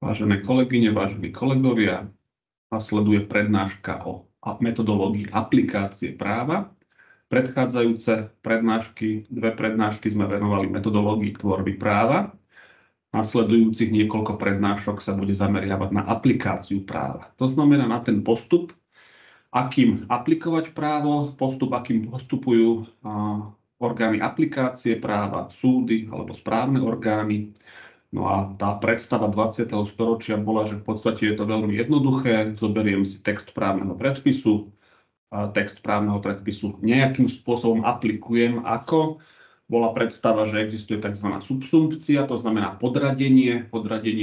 Vážené kolegyne, vážení kolegovia, nasleduje prednáška o metodológii aplikácie práva. Predchádzajúce prednášky, dve prednášky sme venovali metodológii tvorby práva. Nasledujúcich niekoľko prednášok sa bude zameriavať na aplikáciu práva. To znamená na ten postup, akým aplikovať právo, postup, akým postupujú orgány aplikácie práva, súdy alebo správne orgány. No a tá predstava 20. storočia bola, že v podstate je to veľmi jednoduché. Zoberiem si text právneho predpisu. Text právneho predpisu nejakým spôsobom aplikujem ako. Bola predstava, že existuje tzv. Subsumpcia, to znamená podradenie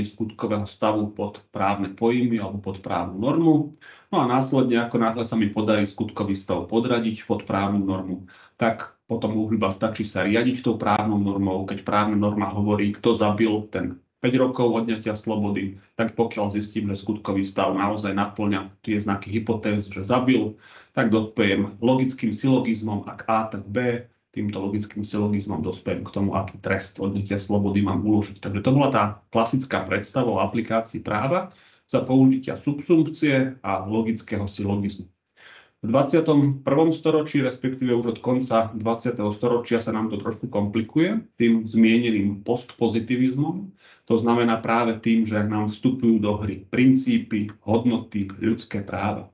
skutkového stavu pod právne pojmy alebo pod právnu normu. No a následne, ako náhle sa mi podarí skutkový stav podradiť pod právnu normu, tak potom už iba stačí sa riadiť tou právnou normou. Keď právna norma hovorí, kto zabil, ten 5 rokov odňatia slobody, tak pokiaľ zistím, že skutkový stav naozaj naplňa tie znaky hypotéz, že zabil, tak dospejem logickým silogizmom, ak A, tak B. Týmto logickým silogizmom dospejem k tomu, aký trest odňatia slobody mám uložiť. Takže to bola tá klasická predstava o aplikácii práva za použitia subsumpcie a logického silogizmu. V 21. storočí, respektíve už od konca 20. storočia sa nám to trošku komplikuje tým zmieneným postpozitivizmom. To znamená práve tým, že nám vstupujú do hry princípy, hodnoty, ľudské práva.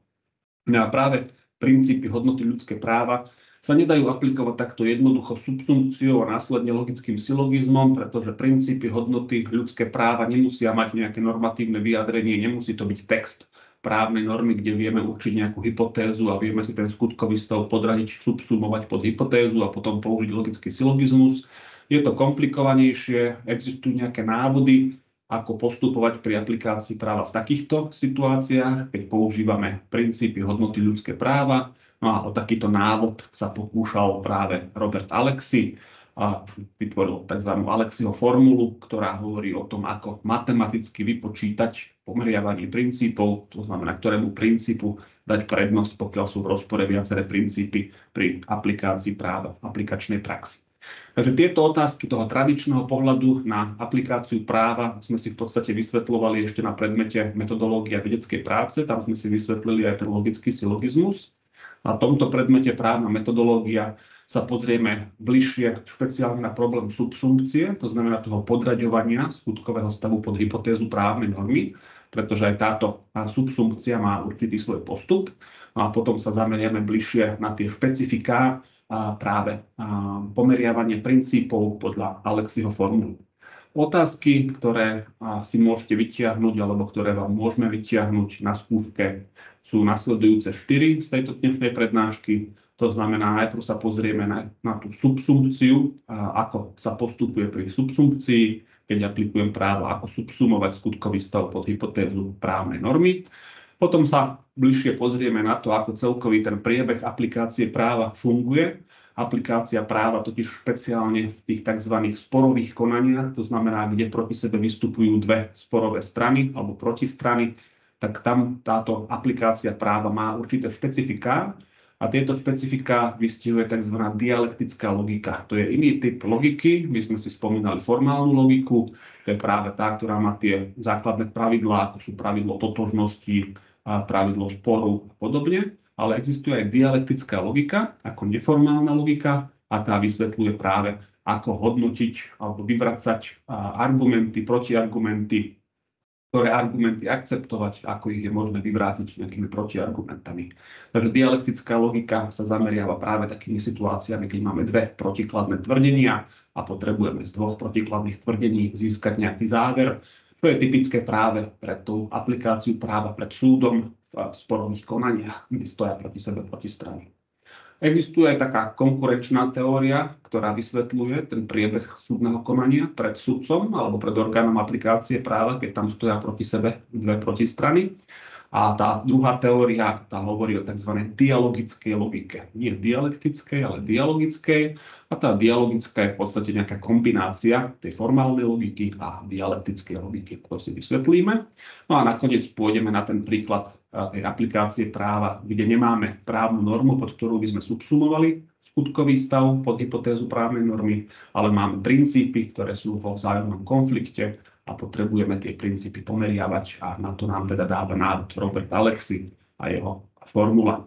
A práve princípy, hodnoty, ľudské práva sa nedajú aplikovať takto jednoducho subsumpciou a následne logickým silogizmom, pretože princípy, hodnoty, ľudské práva nemusia mať nejaké normatívne vyjadrenie, nemusí to byť text právnej normy, kde vieme určiť nejakú hypotézu a vieme si ten skutkový stav podradiť, subsumovať pod hypotézu a potom použiť logický silogizmus. Je to komplikovanejšie, existujú nejaké návody, ako postupovať pri aplikácii práva v takýchto situáciách, keď používame princípy, hodnoty, ľudské práva. No a o takýto návod sa pokúšal práve Robert Alexy a vytvoril tzv. Alexiho formulu, ktorá hovorí o tom, ako matematicky vypočítať pomeriavanie princípov, to znamená, ktorému princípu dať prednosť, pokiaľ sú v rozpore viaceré princípy pri aplikácii práva, aplikačnej praxi. Takže tieto otázky toho tradičného pohľadu na aplikáciu práva sme si v podstate vysvetľovali ešte na predmete metodológia vedeckej práce, tam sme si vysvetlili aj ten logický silogizmus. Na tomto predmete právna metodológia sa pozrieme bližšie špeciálne na problém subsumpcie, to znamená toho podraďovania skutkového stavu pod hypotézu právnej normy, pretože aj táto subsumpcia má určitý svoj postup. A potom sa zameriame bližšie na tie špecifiká a práve pomeriavanie princípov podľa Alexiho formulu. Otázky, ktoré si môžete vytiahnuť alebo ktoré vám môžeme vytiahnuť na skúške, sú nasledujúce 4 z tejto dnešnej prednášky. To znamená, najprv sa pozrieme na tú subsumpciu, ako sa postupuje pri subsumpcii, keď aplikujem právo, ako subsumovať skutkový stav pod hypotézu právnej normy. Potom sa bližšie pozrieme na to, ako celkový ten priebeh aplikácie práva funguje. Aplikácia práva totiž špeciálne v tých tzv. Sporových konaniach, to znamená, kde proti sebe vystupujú dve sporové strany alebo protistrany, tak tam táto aplikácia práva má určité špecifiká a tieto špecifiká vystihuje tzv. Dialektická logika. To je iný typ logiky, my sme si spomínali formálnu logiku, to je práve tá, ktorá má tie základné pravidlá, ako sú pravidlo totožnosti, pravidlo sporu a podobne. Ale existuje aj dialektická logika, ako neformálna logika, a tá vysvetľuje práve, ako hodnotiť alebo vyvracať argumenty, protiargumenty, ktoré argumenty akceptovať, ako ich je možné vyvrátiť nejakými protiargumentami. Takže dialektická logika sa zameriava práve takými situáciami, keď máme dve protikladné tvrdenia a potrebujeme z dvoch protikladných tvrdení získať nejaký záver. To je typické práve pre tú aplikáciu práva pred súdom v sporových konaniach, kde stoja proti sebe protistrany. Existuje aj taká konkurenčná teória, ktorá vysvetľuje ten priebeh súdneho konania pred sudcom alebo pred orgánom aplikácie práva, keď tam stoja proti sebe dve protistrany. A tá druhá teória, tá hovorí o tzv. Dialogickej logike. Nie dialektickej, ale dialogickej. A tá dialogická je v podstate nejaká kombinácia tej formálnej logiky a dialektickej logiky, ktorú si vysvetlíme. No a nakoniec pôjdeme na ten príklad tej aplikácie práva, kde nemáme právnu normu, pod ktorú by sme subsumovali skutkový stav pod hypotézu právnej normy, ale máme princípy, ktoré sú vo vzájomnom konflikte a potrebujeme tie princípy pomeriavať a na to nám teda dáva návod Robert Alexy a jeho formula.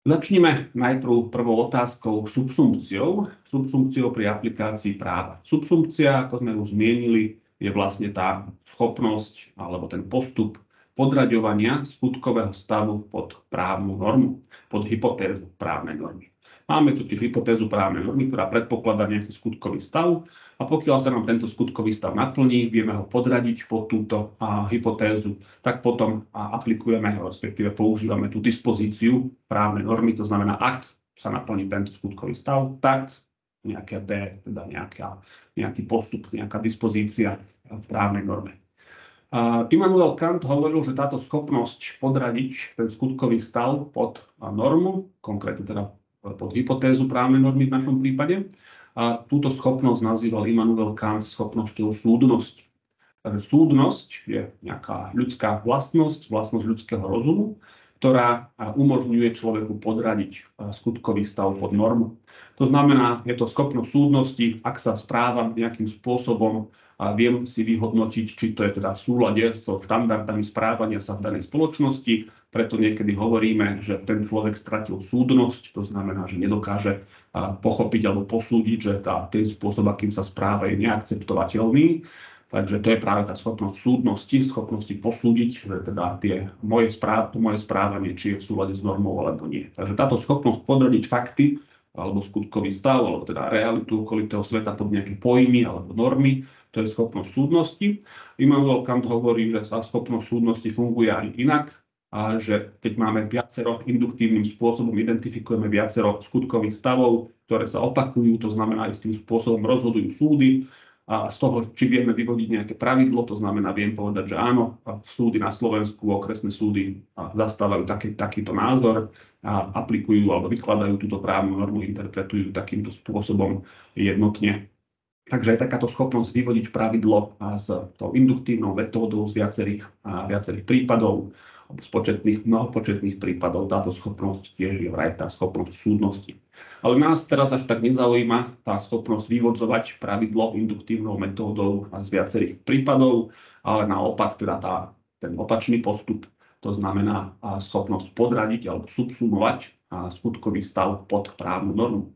Začneme najprv prvou otázkou subsumpciou pri aplikácii práva. Subsumpcia, ako sme už zmienili, je vlastne tá schopnosť alebo ten postup podraďovania skutkového stavu pod právnu normu, pod hypotézu právnej normy. Máme totiž hypotézu právnej normy, ktorá predpokladá nejaký skutkový stav a pokiaľ sa nám tento skutkový stav naplní, vieme ho podradiť pod túto hypotézu, tak potom aplikujeme, respektíve používame tú dispozíciu právnej normy, to znamená, ak sa naplní tento skutkový stav, tak nejaké D, teda nejaký postup, nejaká dispozícia v právnej norme. Immanuel Kant hovoril, že táto schopnosť podradiť ten skutkový stav pod normu, konkrétne teda pod hypotézu právnej normy v našom prípade, a túto schopnosť nazýval Immanuel Kant schopnosťou súdnosti. Takže súdnosť je nejaká ľudská vlastnosť ľudského rozumu, ktorá umožňuje človeku podradiť skutkový stav pod normu. To znamená, je to schopnosť súdnosti, ak sa správam nejakým spôsobom a viem si vyhodnotiť, či to je teda v súlade so štandardami správania sa v danej spoločnosti. Preto niekedy hovoríme, že ten človek stratil súdnosť, to znamená, že nedokáže pochopiť alebo posúdiť, že ten spôsob, akým sa správa, je neakceptovateľný. Takže to je práve tá schopnosť súdnosti, schopnosti posúdiť, že teda to moje správanie, či je v súlade s normou alebo nie. Takže táto schopnosť podradiť fakty alebo skutkový stav, alebo teda realitu okolitého sveta pod nejaké pojmy alebo normy, to je schopnosť súdnosti. Immanuel Kant hovorí, že tá schopnosť súdnosti funguje aj inak, a že keď máme induktívnym spôsobom identifikujeme viacero skutkových stavov, ktoré sa opakujú, to znamená, istým spôsobom rozhodujú súdy, a z toho, či vieme vyvodiť nejaké pravidlo, to znamená, viem povedať, že áno, súdy na Slovensku, okresné súdy zastávajú takýto názor a aplikujú alebo vykladajú túto právnu normu, interpretujú takýmto spôsobom jednotne. Takže je takáto schopnosť vyvodiť pravidlo s tou induktívnou metódou z viacerých prípadov, z mnohopočetných prípadov. Táto schopnosť tiež je vraj tá schopnosť súdnosti. Ale nás teraz až tak nezaujíma tá schopnosť vyvodzovať pravidlo induktívnou metódou z viacerých prípadov, ale naopak teda ten opačný postup, to znamená schopnosť podradiť alebo subsumovať skutkový stav pod právnu normu.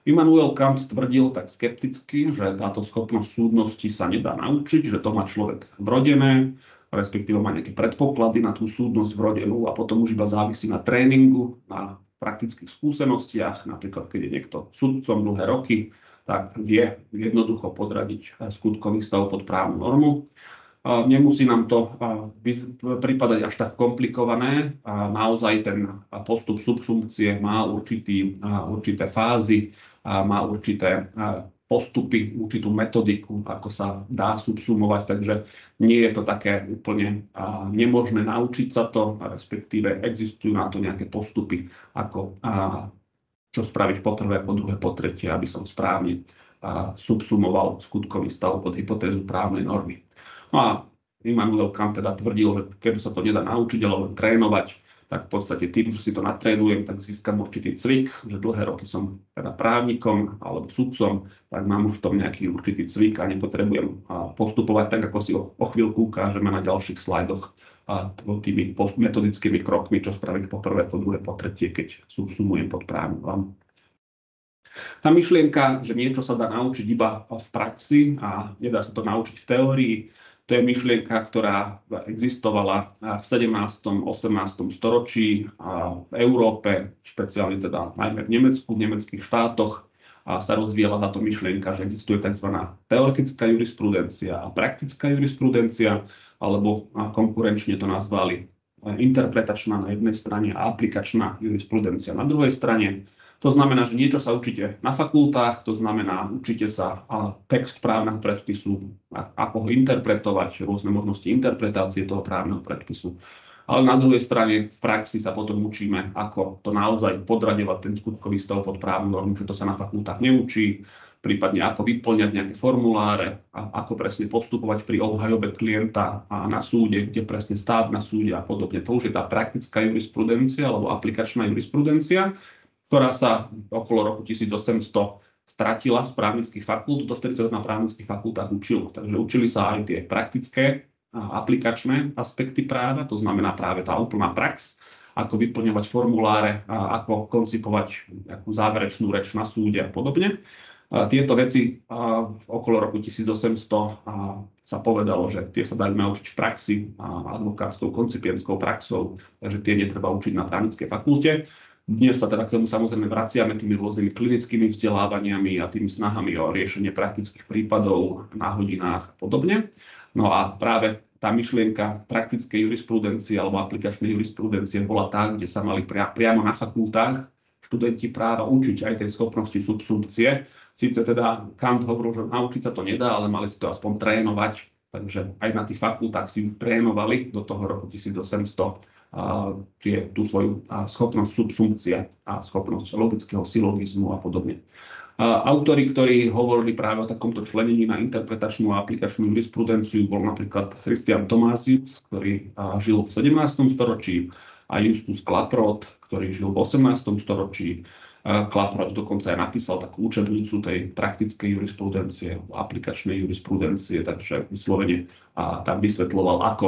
Immanuel Kant tvrdil tak skepticky, že táto schopnosť súdnosti sa nedá naučiť, že to má človek vrodené, respektíve má nejaké predpoklady na tú súdnosť vrodenú a potom už iba závisí na tréningu, na praktických skúsenostiach. Napríklad, keď je niekto sudcom dlhé roky, tak vie jednoducho podradiť skutkový stav pod právnu normu. Nemusí nám to pripadať až tak komplikované. Naozaj ten postup subsumpcie má určité fázy, má určité postupy, určitú metodiku, ako sa dá subsumovať, takže nie je to také úplne nemožné naučiť sa to, respektíve existujú na to nejaké postupy, ako čo spraviť po prvé, po druhé, po tretie, aby som správne subsumoval skutkový stav pod hypotézu právnej normy. No a Immanuel Kant teda tvrdil, že keďže sa to nedá naučiť, ale len trénovať, tak v podstate tým, že si to natrénujem, tak získam určitý cvik, že dlhé roky som teda právnikom alebo sudcom, tak mám už v tom nejaký určitý cvik a nepotrebujem postupovať tak, ako si o chvíľku ukážeme na ďalších slajdoch tými metodickými krokmi, čo spraviť po prvé, po druhé, po tretie, keď subsumujem pod právnu normu. Tá myšlienka, že niečo sa dá naučiť iba v praxi a nedá sa to naučiť v teórii, to je myšlienka, ktorá existovala v 17. 18. storočí v Európe, špeciálne teda najmä v Nemecku, v nemeckých štátoch a sa rozvíjala táto myšlienka, že existuje tzv. Teoretická jurisprudencia a praktická jurisprudencia, alebo konkurenčne to nazvali interpretačná na jednej strane a aplikačná jurisprudencia na druhej strane. To znamená, že niečo sa učíte na fakultách, to znamená, učíte sa text právneho predpisu, ako ho interpretovať, rôzne možnosti interpretácie toho právneho predpisu. Ale na druhej strane v praxi sa potom učíme, ako to naozaj podraďovať ten skutkový stav pod právnu normu, že to sa na fakultách neučí, prípadne ako vyplňať nejaké formuláre, a ako presne postupovať pri obhajobe klienta a na súde, kde presne stáť na súde a podobne. To už je tá praktická jurisprudencia alebo aplikačná jurisprudencia, ktorá sa okolo roku 1800 stratila z právnických fakult, dovtedy sa na právnických fakultách učilo. Takže učili sa aj tie praktické a aplikačné aspekty práva, to znamená práve tá úplná prax, ako vyplňovať formuláre, ako koncipovať nejakú záverečnú reč na súde a podobne. Tieto veci okolo roku 1800 sa povedalo, že tie sa dali naučiť v praxi advokátskou koncipientskou praxou, takže tie netreba učiť na právnickej fakulte. Dnes sa teda k tomu samozrejme vraciame tými rôznymi klinickými vzdelávaniami a tými snahami o riešenie praktických prípadov na hodinách a podobne. No a práve tá myšlienka praktickej jurisprudencie alebo aplikačnej jurisprudencie bola tá, kde sa mali priamo na fakultách študenti práva učiť aj tej schopnosti subsumpcie. Síce teda Kant hovoril, že naučiť sa to nedá, ale mali si to aspoň trénovať. Takže aj na tých fakultách si trénovali do toho roku 1800 tú svoju schopnosť subsumpcie a schopnosť logického silogizmu a podobne. Autori, ktorí hovorili práve o takomto členení na interpretačnú a aplikačnú jurisprudenciu, bol napríklad Christian Thomasius, ktorý žil v 17. storočí, a Justus Klaproth, ktorý žil v 18. storočí. Klaproth dokonca aj napísal takú učebnicu tej praktickej jurisprudencie, aplikačnej jurisprudencie, takže vyslovene tam vysvetľoval, ako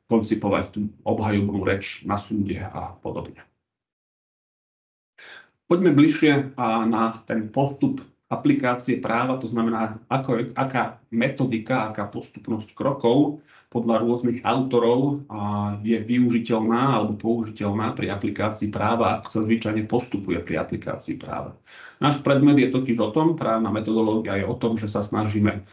koncipovať tú obhajobnú reč na súde a podobne. Poďme bližšie na ten postup aplikácie práva, to znamená, aká metodika, aká postupnosť krokov podľa rôznych autorov je využiteľná alebo použiteľná pri aplikácii práva, ako sa zvyčajne postupuje pri aplikácii práva. Náš predmet je totiž o tom, právna metodológia je o tom, že sa snažíme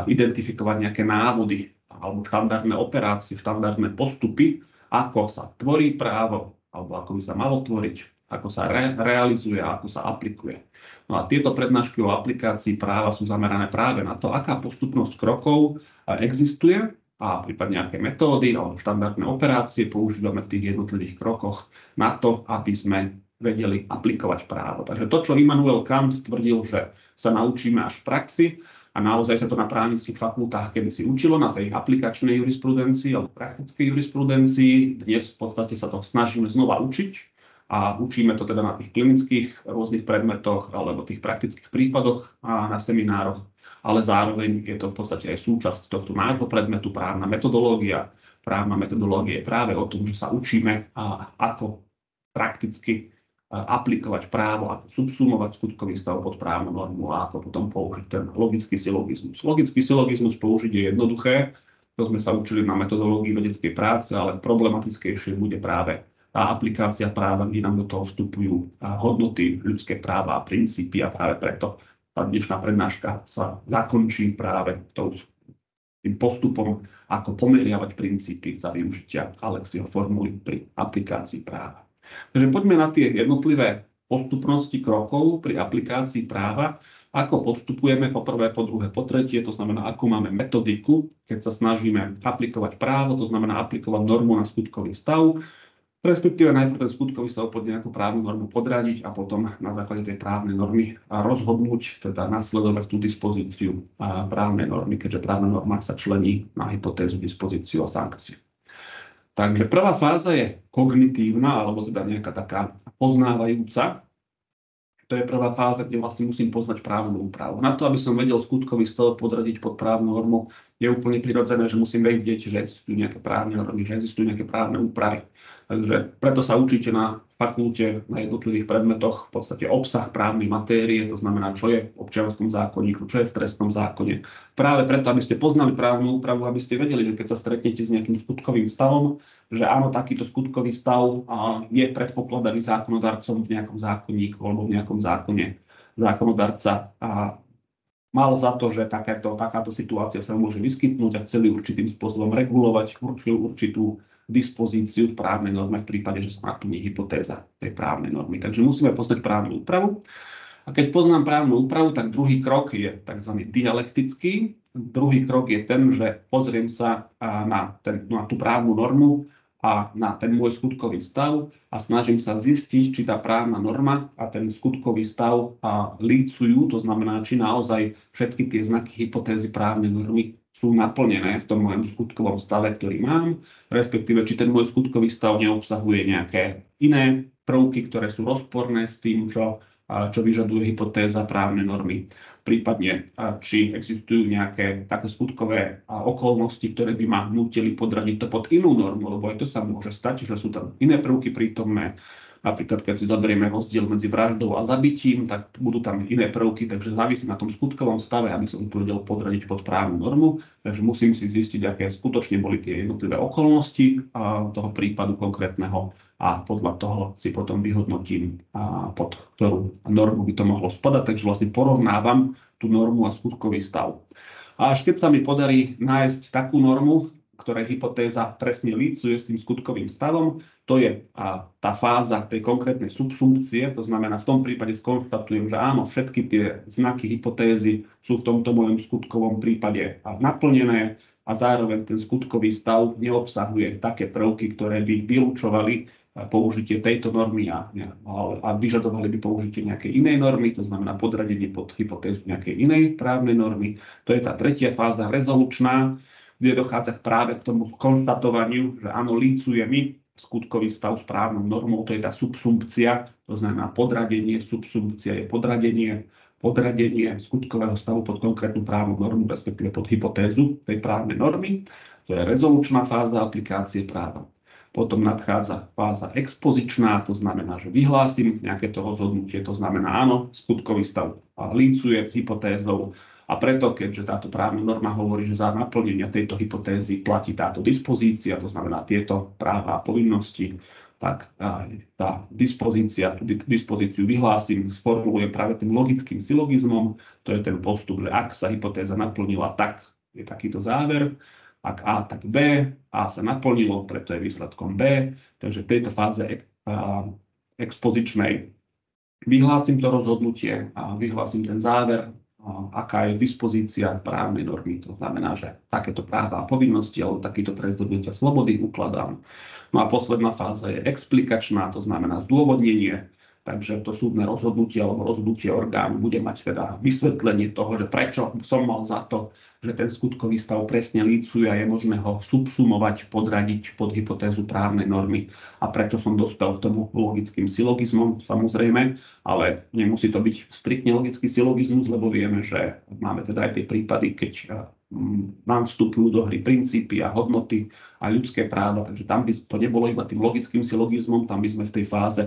identifikovať nejaké návody alebo štandardné operácie, štandardné postupy, ako sa tvorí právo alebo ako by sa malo tvoriť, ako sa realizuje a ako sa aplikuje. No a tieto prednášky o aplikácii práva sú zamerané práve na to, aká postupnosť krokov existuje a prípadne aké metódy alebo štandardné operácie používame v tých jednotlivých krokoch na to, aby sme vedeli aplikovať právo. Takže to, čo Immanuel Kant tvrdil, že sa naučíme až v praxi, a naozaj sa to na právnických fakultách kedysi učilo, na tej aplikačnej jurisprudencii alebo praktickej jurisprudencii. Dnes v podstate sa to snažíme znova učiť a učíme to teda na tých klinických rôznych predmetoch alebo tých praktických prípadoch a na seminároch, ale zároveň je to v podstate aj súčasť tohto nášho predmetu právna metodológia. Právna metodológia je práve o tom, že sa učíme, ako prakticky aplikovať právo, ako subsumovať skutkový stav pod právnu normu a ako potom použiť ten logický silogizmus. Logický silogizmus použiť je jednoduché, to sme sa učili na metodológii vedeckej práce, ale problematickejšie bude práve tá aplikácia práva, kde nám do toho vstupujú hodnoty, ľudské práva a princípy, a práve preto tá dnešná prednáška sa zakončí práve tým postupom, ako pomeriavať princípy za využitia Alexiho formuly pri aplikácii práva. Takže poďme na tie jednotlivé postupnosti krokov pri aplikácii práva, ako postupujeme po prvé, po druhé, po tretie, to znamená, ako máme metodiku, keď sa snažíme aplikovať právo, to znamená aplikovať normu na skutkový stav, respektíve najprv ten skutkový stav pod nejakú právnu normu podradiť a potom na základe tej právnej normy rozhodnúť, teda nasledovať tú dispozíciu právnej normy, keďže právna norma sa člení na hypotézu, dispozíciu a sankciu. Takže prvá fáza je kognitívna, alebo teda nejaká taká poznávajúca. To je prvá fáza, kde vlastne musím poznať právnu úpravu. Na to, aby som vedel skutkový stav podradiť pod právnu normu, je úplne prirodzené, že musím vedieť, že existujú nejaké právne normy, že existujú nejaké právne úpravy. Takže preto sa učíte na fakulte, na jednotlivých predmetoch v podstate obsah právnej matérie, to znamená, čo je v občianskom zákonníku, čo je v trestnom zákone. Práve preto, aby ste poznali právnu úpravu, aby ste vedeli, že keď sa stretnete s nejakým skutkovým stavom, že áno, takýto skutkový stav je predpokladaný zákonodarcom v nejakom zákonníku alebo v nejakom zákone. Zákonodarca mal za to, že takáto situácia sa môže vyskytnúť a chceli určitým spôsobom regulovať určitú dispozíciu v právnej norme v prípade, že sa naplní hypotéza tej právnej normy. Takže musíme poznať právnu úpravu. A keď poznám právnu úpravu, tak druhý krok je tzv. Dialektický. Druhý krok je ten, že pozriem sa na tú právnu normu a na ten môj skutkový stav a snažím sa zistiť, či tá právna norma a ten skutkový stav lícujú, to znamená, či naozaj všetky tie znaky hypotézy právnej normy sú naplnené v tom mojom skutkovom stave, ktorý mám, respektíve či ten môj skutkový stav neobsahuje nejaké iné prvky, ktoré sú rozporné s tým, čo čo vyžaduje hypotéza, právne normy. Prípadne, či existujú nejaké také skutkové okolnosti, ktoré by ma nutili podradiť to pod inú normu, lebo aj to sa môže stať, že sú tam iné prvky prítomné. Napríklad, keď si zoberieme rozdiel medzi vraždou a zabitím, tak budú tam iné prvky, takže závisí na tom skutkovom stave, aby som to vedel podradiť pod právnu normu. Takže musím si zistiť, aké skutočne boli tie jednotlivé okolnosti toho prípadu konkrétneho a podľa toho si potom vyhodnotím, pod ktorú normu by to mohlo spadať. Takže vlastne porovnávam tú normu a skutkový stav. A až keď sa mi podarí nájsť takú normu, ktorej hypotéza presne lícuje s tým skutkovým stavom, to je tá fáza tej konkrétnej subsumpcie, to znamená, v tom prípade skonštatujem, že áno, všetky tie znaky hypotézy sú v tomto mojom skutkovom prípade naplnené a zároveň ten skutkový stav neobsahuje také prvky, ktoré by vylúčovali použitie tejto normy a vyžadovali by použitie nejakej inej normy, to znamená podradenie pod hypotézu nejakej inej právnej normy. To je tá tretia fáza rezolučná, kde dochádza práve k tomu konštatovaniu, že áno, lícuje mi skutkový stav s právnou normou, to je tá subsumpcia, to znamená podradenie, subsumpcia je podradenie skutkového stavu pod konkrétnu právnu normu, respektíve pod hypotézu tej právnej normy. To je rezolučná fáza aplikácie práva. Potom nadchádza fáza expozičná, to znamená, že vyhlásim nejaké to rozhodnutie, to znamená áno, skutkový stav lícuje s hypotézou. A preto, keďže táto právna norma hovorí, že za naplnenie tejto hypotézy platí táto dispozícia, to znamená tieto práva a povinnosti, tak tá dispozíciu vyhlásim, sformulujem práve tým logickým silogizmom. To je ten postup, že ak sa hypotéza naplnila, tak je takýto záver. Ak A, tak B. A sa naplnilo, preto je výsledkom B. Takže v tejto fáze expozičnej vyhlásim to rozhodnutie a vyhlásim ten záver, aká je dispozícia právnej normy. To znamená, že takéto práva a povinnosti alebo takýto trest odňatia slobody ukladám. No a posledná fáza je explikačná, to znamená zdôvodnenie. Takže to súdne rozhodnutie alebo rozhodnutie orgánu bude mať teda vysvetlenie toho, že prečo som mal za to, že ten skutkový stav presne lícuje a je možné ho subsumovať, podradiť pod hypotézu právnej normy a prečo som dospel k tomu logickým silogizmom, samozrejme, ale nemusí to byť striktne logický silogizmus, lebo vieme, že máme teda aj tie prípady, keď nám vstupujú do hry princípy a hodnoty a ľudské práva, takže tam by to nebolo iba tým logickým silogizmom, tam by sme v tej fáze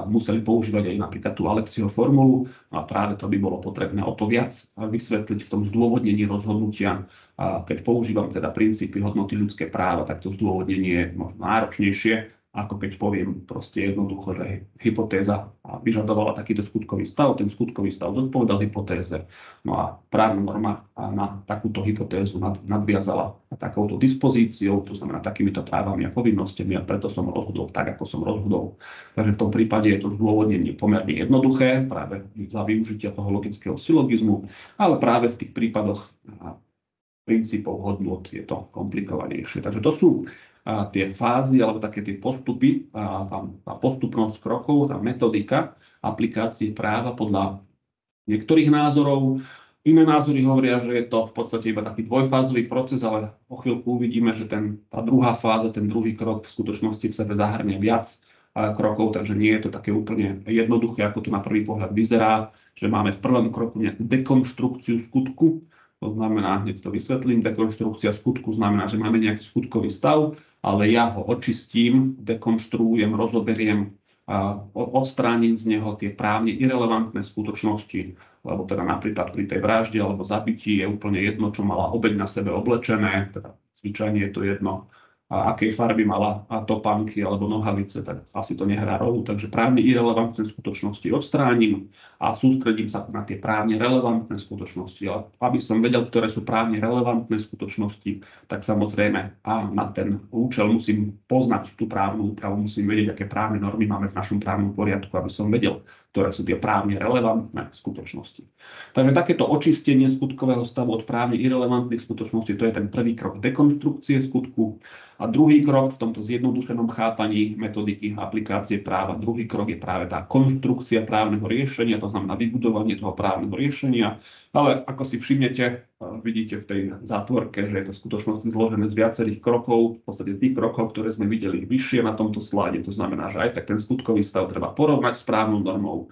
museli používať aj napríklad tú Alexiho formulu a práve to by bolo potrebné o to viac vysvetliť v tom zdôvodnení rozhodnutia. Keď používam teda princípy hodnoty ľudské práva, tak to zdôvodnenie je možno náročnejšie, ako keď poviem proste jednoducho, že hypotéza vyžadovala takýto skutkový stav, ten skutkový stav zodpovedal hypotéze, no a právna norma na takúto hypotézu nadviazala takouto dispozíciou, to znamená takýmito právami a povinnostiami a preto som rozhodol tak, ako som rozhodol. Takže v tom prípade je to zdôvodnenie pomerne jednoduché, práve za využitia toho logického silogizmu, ale práve v tých prípadoch princípov hodnot je to komplikovanejšie. Takže to sú tie fázy alebo také tie postupy, tá postupnosť krokov, tá metodika aplikácie práva podľa niektorých názorov. Iné názory hovoria, že je to v podstate iba taký dvojfázový proces, ale o chvíľku uvidíme, že tá druhá fáza, ten druhý krok v skutočnosti v sebe zahrnie viac krokov, takže nie je to také úplne jednoduché, ako to na prvý pohľad vyzerá, že máme v prvom kroku nejakú dekonštrukciu skutku. To znamená, hneď to vysvetlím, dekonštrukcia skutku znamená, že máme nejaký skutkový stav, ale ja ho očistím, dekonštruujem, rozoberiem a odstránim z neho tie právne irelevantné skutočnosti, lebo teda napríklad pri tej vražde alebo zabití je úplne jedno, čo mala obeť na sebe oblečené, teda zvyčajne je to jedno, a akej farby mala topánky alebo nohavice, tak asi to nehrá rolu. Takže právne irelevantné skutočnosti odstránim a sústredím sa na tie právne relevantné skutočnosti. Ale aby som vedel, ktoré sú právne relevantné skutočnosti, tak samozrejme na ten účel musím poznať tú právnu úpravu, musím vedieť, aké právne normy máme v našom právnom poriadku, aby som vedel, ktoré sú tie právne relevantné skutočnosti. Takže takéto očistenie skutkového stavu od právne irelevantných skutočností, to je ten prvý krok dekonštrukcie skutku. A druhý krok v tomto zjednodušenom chápaní metodiky aplikácie práva, druhý krok je práve tá konštrukcia právneho riešenia, to znamená vybudovanie toho právneho riešenia. Ale ako si všimnete, vidíte v tej zátvorke, že je to v skutočnosti zložené z viacerých krokov, v podstate tých krokov, ktoré sme videli vyššie na tomto slajde. To znamená, že aj tak ten skutkový stav treba porovnať s právnou normou.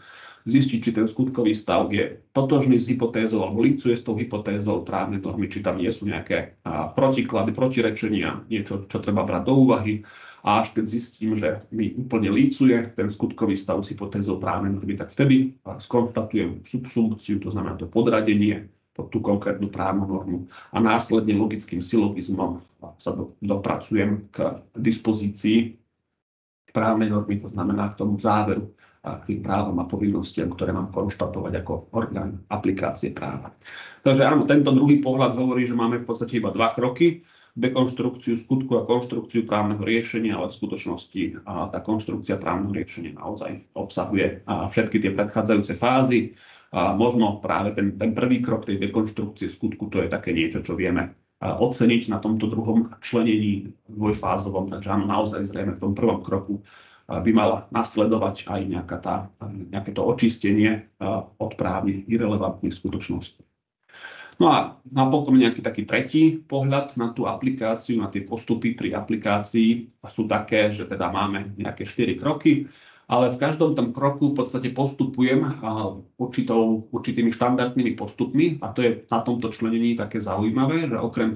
zistiť, či ten skutkový stav je totožný s hypotézou alebo lincuje s tou hypotézou právnej normy, či tam nie sú nejaké protiklady, protirečenia, niečo, čo treba brať do úvahy. A až keď zistím, že mi úplne lícuje ten skutkový stav s hypotézou právnej normy, tak vtedy skonštatujem subsumpciu, to znamená to podradenie pod tú konkrétnu právnu normu a následne logickým silogizmom sa dopracujem k dispozícii právnej normy, to znamená k tomu záveru a k tým právom a povinnostiam, ktoré mám konštatovať ako orgán aplikácie práva. Takže áno, tento druhý pohľad hovorí, že máme v podstate iba dva kroky, dekonštrukciu skutku a konštrukciu právneho riešenia, ale v skutočnosti tá konštrukcia právneho riešenia naozaj obsahuje všetky tie predchádzajúce fázy. Možno práve ten prvý krok tej dekonštrukcie skutku, to je také niečo, čo vieme oceniť na tomto druhom členení dvojfázovom. Takže áno, naozaj zrejme v tom prvom kroku by mala nasledovať aj nejaké to očistenie od právnych irelevantných skutočností. No a napokon nejaký taký tretí pohľad na tú aplikáciu, na tie postupy pri aplikácii sú také, že teda máme nejaké 4 kroky, ale v každom tom kroku v podstate postupujem určitými štandardnými postupmi a to je na tomto členení také zaujímavé, že okrem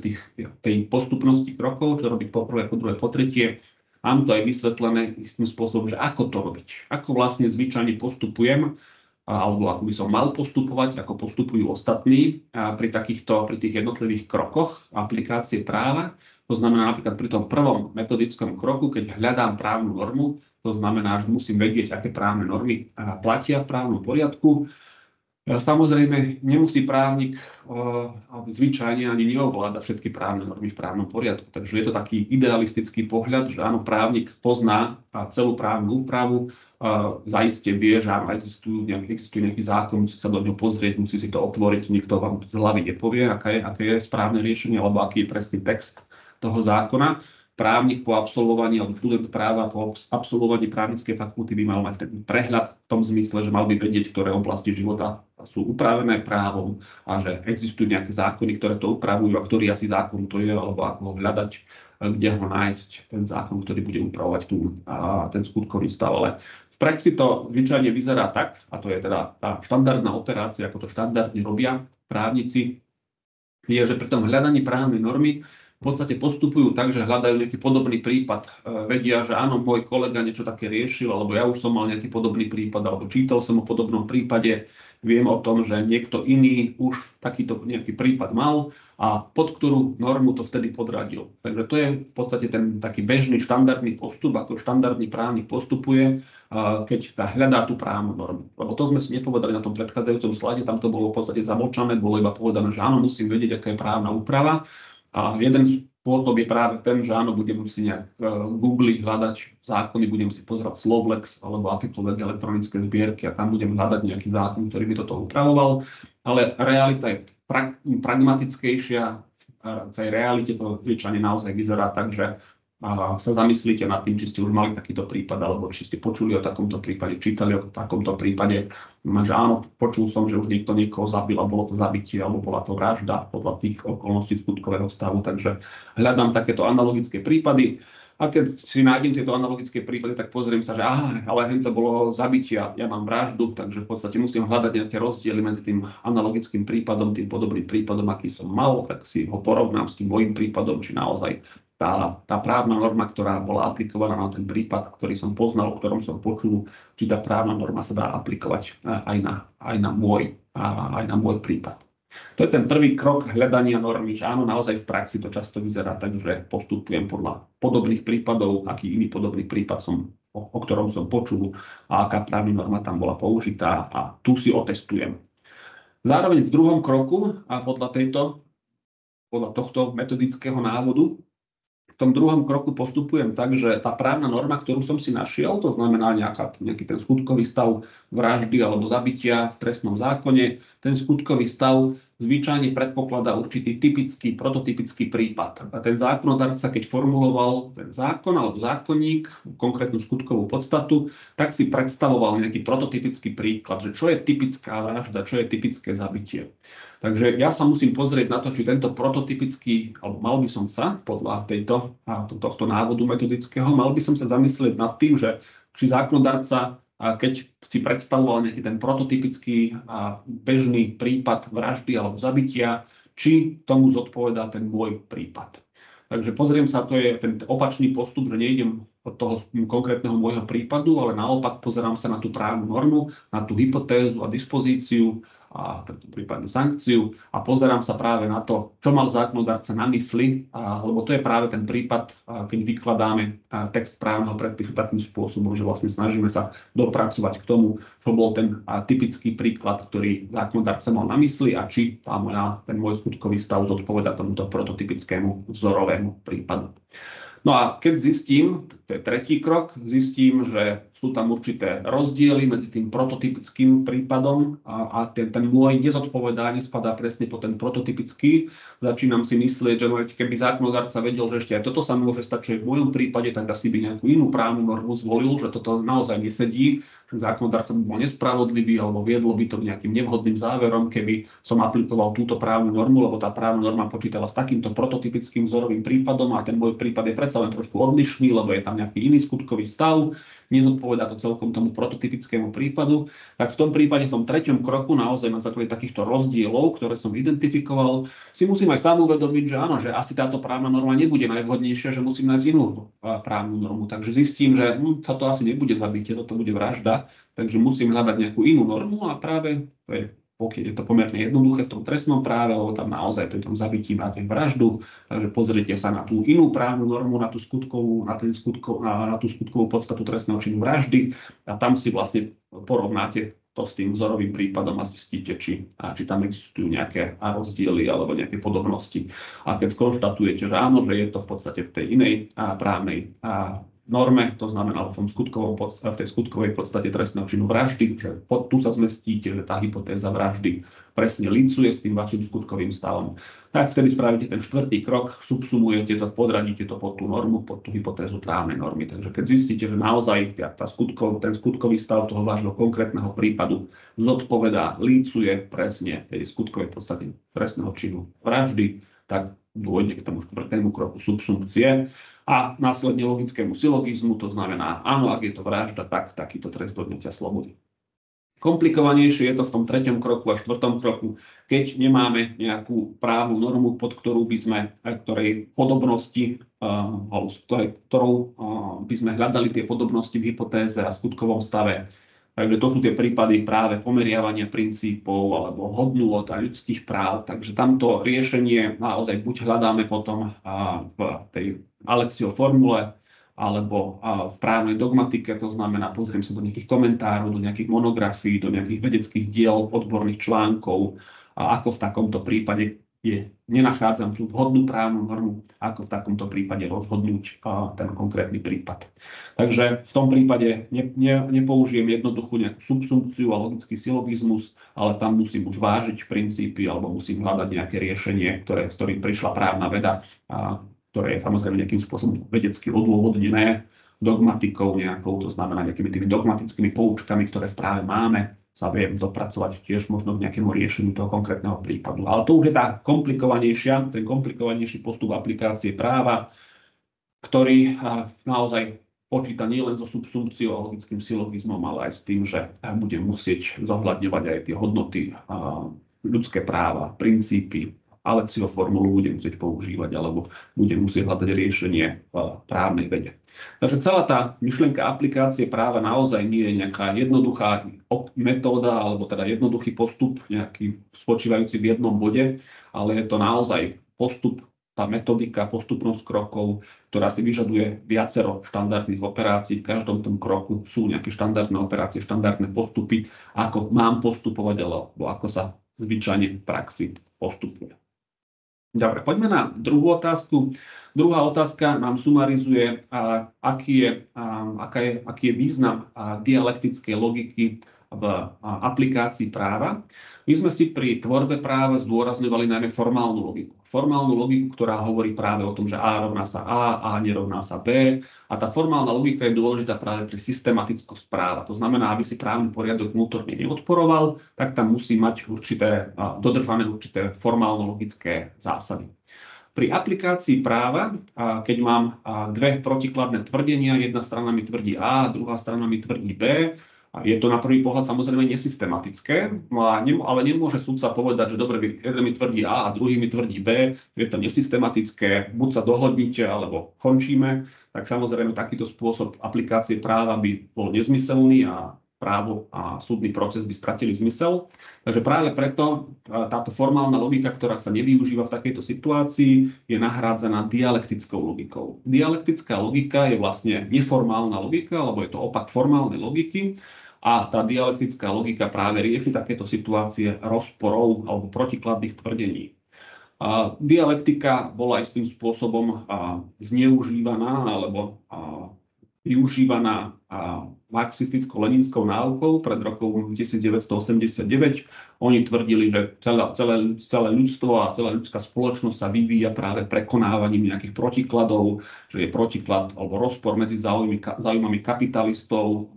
tej postupnosti krokov, čo robiť po prvé, po druhé, po tretie, mám to aj vysvetlené istým spôsobom, že ako to robiť, ako vlastne zvyčajne postupujem, alebo ako by som mal postupovať, ako postupujú ostatní pri tých jednotlivých krokoch aplikácie práva. To znamená napríklad pri tom prvom metodickom kroku, keď hľadám právnu normu, to znamená, že musím vedieť, aké právne normy platia v právnom poriadku. Samozrejme, nemusí právnik zvyčajne ani neovláda všetky právne normy v právnom poriadku. Takže je to taký idealistický pohľad, že áno, právnik pozná celú právnu úpravu, zaiste vie, že áno, existuje nejaký zákon, musí sa do neho pozrieť, musí si to otvoriť, nikto vám z hlavy nepovie, aké je správne riešenie, alebo aký je presný text toho zákona. Právnik po absolvovaní, alebo študent práva po absolvovaní právnickej fakulty by mal mať ten prehľad v tom zmysle, že mal by vedieť, ktoré oblasti života sú upravené právom a že existujú nejaké zákony, ktoré to upravujú a ktorý asi zákon to je, alebo ako ho hľadať, kde ho nájsť, ten zákon, ktorý bude upravovať ten skutkový stav. Ale v praxi to zvyčajne vyzerá tak, a to je teda tá štandardná operácia, ako to štandardne robia právnici, je, že pri tom hľadaní právnej normy v podstate postupujú tak, že hľadajú nejaký podobný prípad. Vedia, že áno, môj kolega niečo také riešil, alebo ja už som mal nejaký podobný prípad, alebo čítal som o podobnom prípade, viem o tom, že niekto iný už takýto nejaký prípad mal a pod ktorú normu to vtedy podradil. Takže to je v podstate ten taký bežný štandardný postup, ako štandardný právnik postupuje, keď hľadá tú právnu normu. Lebo to sme si nepovedali na tom predchádzajúcom slide, tam to bolo v podstate zamlčané, bolo iba povedané, že áno, musím vedieť, aká je právna úprava. A jeden spôsob je práve ten, že áno, budem si nejak googliť, hľadať zákony, budem si pozerať Slovlex alebo akékoľvek elektronické zbierky a tam budem hľadať nejaký zákon, ktorý by toto upravoval. Ale realita je pragmatickejšia. V tej realite to zvyčajne naozaj vyzerá tak, že sa zamyslíte nad tým, či ste už mali takýto prípad, alebo či ste počuli o takomto prípade, čítali o takomto prípade. Že áno, počul som, že už niekto niekoho zabil a bolo to zabitie, alebo bola to vražda podľa tých okolností skutkového stavu. Takže hľadám takéto analogické prípady. A keď si nájdem tieto analogické prípady, tak pozriem sa, že ale to bolo zabitie a ja mám vraždu, takže v podstate musím hľadať nejaké rozdiely medzi tým analogickým prípadom, tým podobným prípadom, aký som mal, tak si ho porovnám s tým môjim prípadom, či naozaj tá právna norma, ktorá bola aplikovaná na ten prípad, ktorý som poznal, o ktorom som počul, či tá právna norma sa dá aplikovať aj na môj prípad. To je ten prvý krok hľadania normy, že áno, naozaj v praxi to často vyzerá tak, že postupujem podľa podobných prípadov, aký iný podobný prípad o ktorom som počul a aká právna norma tam bola použitá a tu si otestujem. Zároveň v druhom kroku a podľa tohto metodického návodu v tom druhom kroku postupujem tak, že tá právna norma, ktorú som si našiel, to znamená nejaký ten skutkový stav vraždy alebo zabitia v trestnom zákone, ten skutkový stav zvyčajne predpokladá určitý typický, prototypický prípad. A ten zákonodarca, keď formuloval ten zákon alebo zákonník, konkrétnu skutkovú podstatu, tak si predstavoval nejaký prototypický príklad, že čo je typická vražda, čo je typické zabitie. Takže ja sa musím pozrieť na to, či tento prototypický, alebo mal by som sa podľa tohto návodu metodického, mal by som sa zamyslieť nad tým, že či zákonodarca keď si predstavoval nejaký ten prototypický a bežný prípad vraždy alebo zabitia, či tomu zodpovedá ten môj prípad. Takže pozriem sa, to je ten opačný postup, že nejdem od toho konkrétneho môjho prípadu, ale naopak pozerám sa na tú právnu normu, na tú hypotézu a dispozíciu a prípadne sankciu a pozerám sa práve na to, čo mal zákonodarca na mysli, lebo to je práve ten prípad, keď vykladáme text právneho predpisu takým spôsobom, že vlastne snažíme sa dopracovať k tomu, čo bol ten typický príklad, ktorý zákonodarca mal na mysli a či ten môj skutkový stav zodpovedá tomuto prototypickému vzorovému prípadu. No a keď zistím, to je tretí krok, zistím, že sú tam určité rozdiely medzi tým prototypickým prípadom a ten môj nezodpovedá, nespadá presne po ten prototypický. Začínam si myslieť, že keby zákonodarca vedel, že ešte aj toto sa môže stať, čo je v mojom prípade, tak asi by nejakú inú právnu normu zvolil, že toto naozaj nesedí, že zákonodarca by bol nespravodlivý alebo viedlo by to k nejakým nevhodným záverom, keby som aplikoval túto právnu normu, lebo tá právna norma počítala s takýmto prototypickým vzorovým prípadom a ten môj prípad je predsa len trošku odlišný, lebo je tam nejaký iný skutkový stav, nezodpovedá to celkom tomu prototypickému prípadu. Tak v tom prípade, v tom treťom kroku, naozaj na základe takýchto rozdielov, ktoré som identifikoval, si musím aj sám uvedomiť, že áno, že asi táto právna norma nebude najvhodnejšia, že musím nájsť inú právnu normu. Takže zistím, že toto asi nebude zabitie, toto bude vražda, takže musím hľadať nejakú inú normu a práve pokiaľ je to pomerne jednoduché v tom trestnom práve, lebo tam naozaj pri tom zabití máte vraždu, takže pozrite sa na tú inú právnu normu, na tú skutkovú podstatu trestného činu vraždy a tam si vlastne porovnáte to s tým vzorovým prípadom a zistíte, či tam existujú nejaké rozdiely alebo nejaké podobnosti. A keď skonštatujete, že áno, že je to v podstate v tej inej právnej norme, to znamená v tej skutkovej podstate trestného činu vraždy, že tu sa zmestíte, že tá hypotéza vraždy presne lincuje s tým vašim skutkovým stavom. Tak vtedy spravíte ten štvrtý krok, subsumujete to, podradíte to pod tú normu, pod tú hypotézu právnej normy. Takže keď zistíte, že naozaj ten skutkový stav toho vášho konkrétneho prípadu zodpovedá, lincuje presne tej skutkovej podstate trestného činu vraždy, tak dôjde k tomu štvrtému kroku subsumpcie a následne logickému silogizmu, to znamená, áno, ak je to vražda, tak takýto trest odňatia slobody. Komplikovanejšie je to v tom treťom kroku a štvrtom kroku, keď nemáme nejakú právnu normu, pod ktorou by sme, ktorej podobnosti, ktorou by sme hľadali tie podobnosti v hypotéze a skutkovom stave. Takže to sú tie prípady práve pomeriavania princípov alebo hodnôt a ľudských práv. Takže tamto riešenie naozaj buď hľadáme potom v tej Alexiho formule, alebo v právnej dogmatike, to znamená, pozriem sa do nejakých komentárov, do nejakých monografií, do nejakých vedeckých diel, odborných článkov, a ako v takomto prípade nenachádzam tú vhodnú právnu normu, ako v takomto prípade rozhodnúť ten konkrétny prípad. Takže v tom prípade nepoužijem jednoduchú nejakú subsumpciu a logický silogizmus, ale tam musím už vážiť princípy alebo musím hľadať nejaké riešenie, s ktorým prišla právna veda, ktoré je samozrejme nejakým spôsobom vedecky odôvodnené dogmatikou nejakou, to znamená nejakými tými dogmatickými poučkami, ktoré v práve máme, sa viem dopracovať tiež možno k nejakému riešeniu toho konkrétneho prípadu. Ale to už je ten komplikovanejší postup aplikácie práva, ktorý naozaj počíta nielen so subsumpciou a logickým silogizmom, ale aj s tým, že budem musieť zohľadňovať aj tie hodnoty, ľudské práva, princípy. Alexiho formulu budem musieť používať alebo budem musieť hľadať riešenie v právnej vede. Takže celá tá myšlienka aplikácie práva naozaj nie je nejaká jednoduchá metóda alebo teda jednoduchý postup, nejaký spočívajúci v jednom bode, ale je to naozaj postup, tá metodika, postupnosť krokov, ktorá si vyžaduje viacero štandardných operácií. V každom tom kroku sú nejaké štandardné operácie, štandardné postupy, ako mám postupovať alebo ako sa zvyčajne v praxi postupuje. Dobre, poďme na druhú otázku. Druhá otázka nám sumarizuje, aký je význam dialektickej logiky v aplikácii práva. My sme si pri tvorbe práva zdôrazňovali najmä formálnu logiku. Formálnu logiku, ktorá hovorí práve o tom, že A rovná sa A nerovná sa B. A tá formálna logika je dôležitá práve pre systematickosť práva. To znamená, aby si právny poriadok vnútorne neodporoval, tak tam musí mať dodržané určité formálno-logické zásady. Pri aplikácii práva, keď mám dve protikladné tvrdenia, jedna strana mi tvrdí A, druhá strana mi tvrdí B, Je to na prvý pohľad samozrejme nesystematické, ale nemôže sudca povedať, že dobre, jeden mi tvrdí A a druhý mi tvrdí B, je to nesystematické, buď sa dohodnite, alebo končíme. Tak samozrejme takýto spôsob aplikácie práva by bol nezmyselný a právo a súdny proces by stratili zmysel. Takže práve preto táto formálna logika, ktorá sa nevyužíva v takejto situácii, je nahrádzaná dialektickou logikou. Dialektická logika je vlastne neformálna logika, alebo je to opak formálnej logiky. A tá dialektická logika práve rieši takéto situácie rozporov alebo protikladných tvrdení. Dialektika bola istým spôsobom zneužívaná alebo využívaná marxistickou leninskou náukou pred rokom 1989. Oni tvrdili, že celé ľudstvo a celá ľudská spoločnosť sa vyvíja práve prekonávaním nejakých protikladov, že je protiklad alebo rozpor medzi záujmami kapitalistov,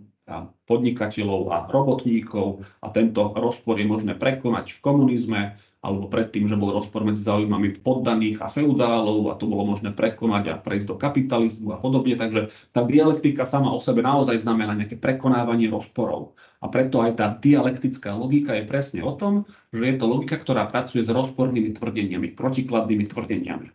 podnikateľov a robotníkov a tento rozpor je možné prekonať v komunizme alebo predtým, že bol rozpor medzi záujmami poddaných a feudálov a to bolo možné prekonať a prejsť do kapitalizmu a podobne. Takže tá dialektika sama o sebe naozaj znamená nejaké prekonávanie rozporov. A preto aj tá dialektická logika je presne o tom, že je to logika, ktorá pracuje s rozpornými tvrdeniami, protikladnými tvrdeniami.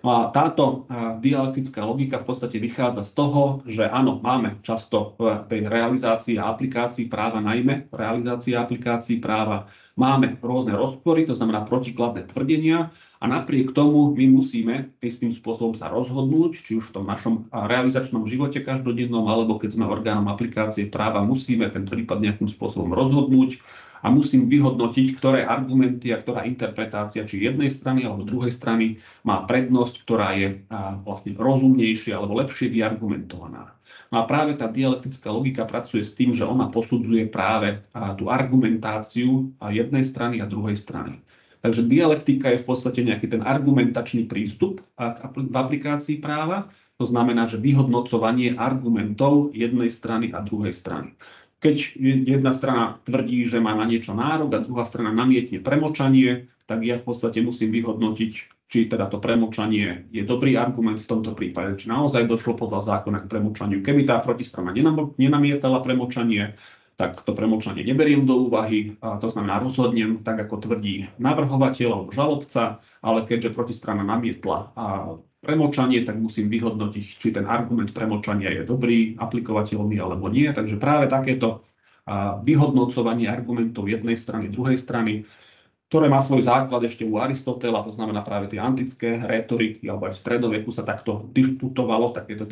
No a táto dialektická logika v podstate vychádza z toho, že áno, máme často v tej realizácii a aplikácii práva, najmä v realizácii a aplikácii práva, máme rôzne rozpory, to znamená protikladné tvrdenia a napriek tomu my musíme istým spôsobom sa rozhodnúť, či už v tom našom realizačnom živote každodennom, alebo keď sme orgánom aplikácie práva, musíme ten prípad nejakým spôsobom rozhodnúť a musím vyhodnotiť, ktoré argumenty a ktorá interpretácia, či jednej strany alebo druhej strany, má prednosť, ktorá je vlastne rozumnejšia alebo lepšie vyargumentovaná. No a práve tá dialektická logika pracuje s tým, že ona posudzuje práve tú argumentáciu jednej strany a druhej strany. Takže dialektika je v podstate nejaký ten argumentačný prístup v aplikácii práva. To znamená, že vyhodnocovanie argumentov jednej strany a druhej strany. Keď jedna strana tvrdí, že má na niečo nárok a druhá strana namietne premlčanie, tak ja v podstate musím vyhodnotiť, či teda to premlčanie je dobrý argument v tomto prípade, či naozaj došlo podľa zákona k premlčaniu. Keby tá protistrana nenamietala premlčanie, tak to premlčanie neberiem do úvahy, to znamená rozhodnem tak, ako tvrdí navrhovateľ alebo žalobca, ale keďže protistrana namietla premlčanie, tak musím vyhodnotiť, či ten argument premlčania je dobrý, aplikovateľný alebo nie. Takže práve takéto vyhodnocovanie argumentov jednej strany, druhej strany, ktoré má svoj základ ešte u Aristotela, to znamená práve tie antické rétoriky, alebo aj v stredoveku sa takto disputovalo, takéto